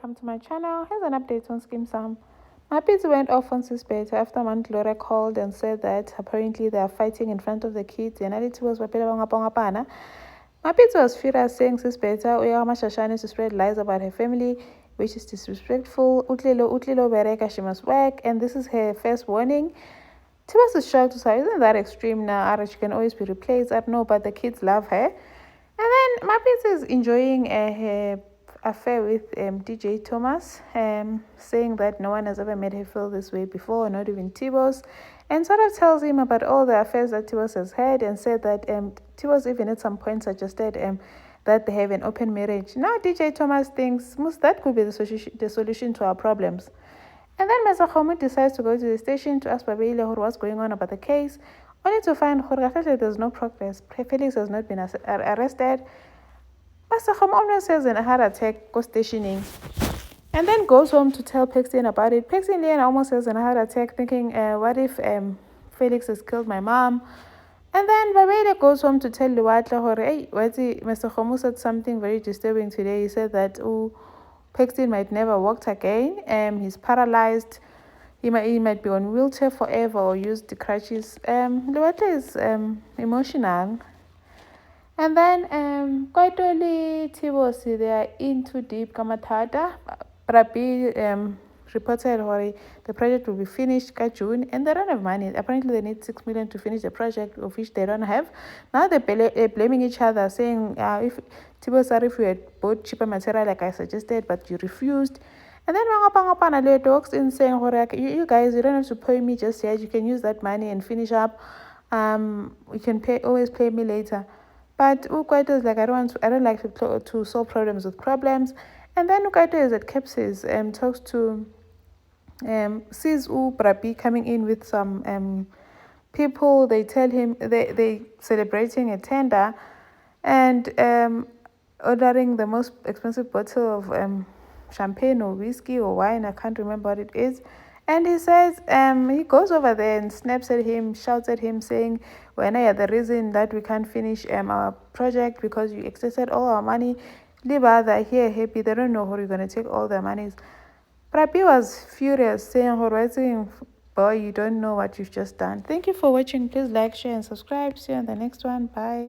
welcome to my channel. Here's an update on Skeem Saam. Mapitso went off on Sisbeta after Gloria called and said that apparently they are fighting in front of the kids. Mapitso was furious, saying Sisbeta Uyamashashane to spread lies about her family, which is disrespectful. Utlilo Bereka, she must work, and this is her first warning. Tibas is shocked to say, isn't that extreme now? She can always be replaced. I don't know, but the kids love her. And then Mapitso is enjoying her affair with DJ Thomas, saying that no one has ever made her feel this way before, not even Tibos, and sort of tells him about all the affairs that Tibos has had, and said that Tibos even at some point suggested that they have an open marriage. Now DJ Thomas thinks that could be the solution to our problems. And then Mesa Khomu decides to go to the station to ask Babile what's going on about the case, only to find there's no progress. Felix has not been arrested. Mesa Khomu almost says a heart attack, go stationing, and then goes home to tell Paxton about it. Paxton almost has a heart attack, thinking, what if Felix has killed my mom? And then Babele goes home to tell Luwatla, hey, Mr. Khomu said something very disturbing today. He said that Paxton might never walk again. He's paralyzed. He might be on wheelchair forever or use the crutches. Luwatla is emotional. And then quite early Tibosi, they are in too deep Kamatada. Brabi reported the project will be finished by June, and they don't have money. Apparently they need 6 million to finish the project, of which they don't have. Now they're blaming each other, saying if Tibosi, if you had bought cheaper material like I suggested, but you refused. And then Wangapana talks in saying, you guys, you don't have to pay me just yet. You can use that money and finish up. You can always pay me later. But Ukwaito is like, I don't like to solve problems with problems. And then Ukwaito is at Kepsis and talks to sees Brabi coming in with some people. They tell him they celebrating a tender and ordering the most expensive bottle of champagne or whiskey or wine. I can't remember what it is. And he says, he goes over there and snaps at him, shouts at him, saying, when I are the reason that we can't finish our project because you exhausted all our money. Liba, they're here happy, they don't know how you're going to take all their monies. Brabi was furious, saying, boy, you don't know what you've just done. Thank you for watching. Please like, share, and subscribe. See you on the next one. Bye.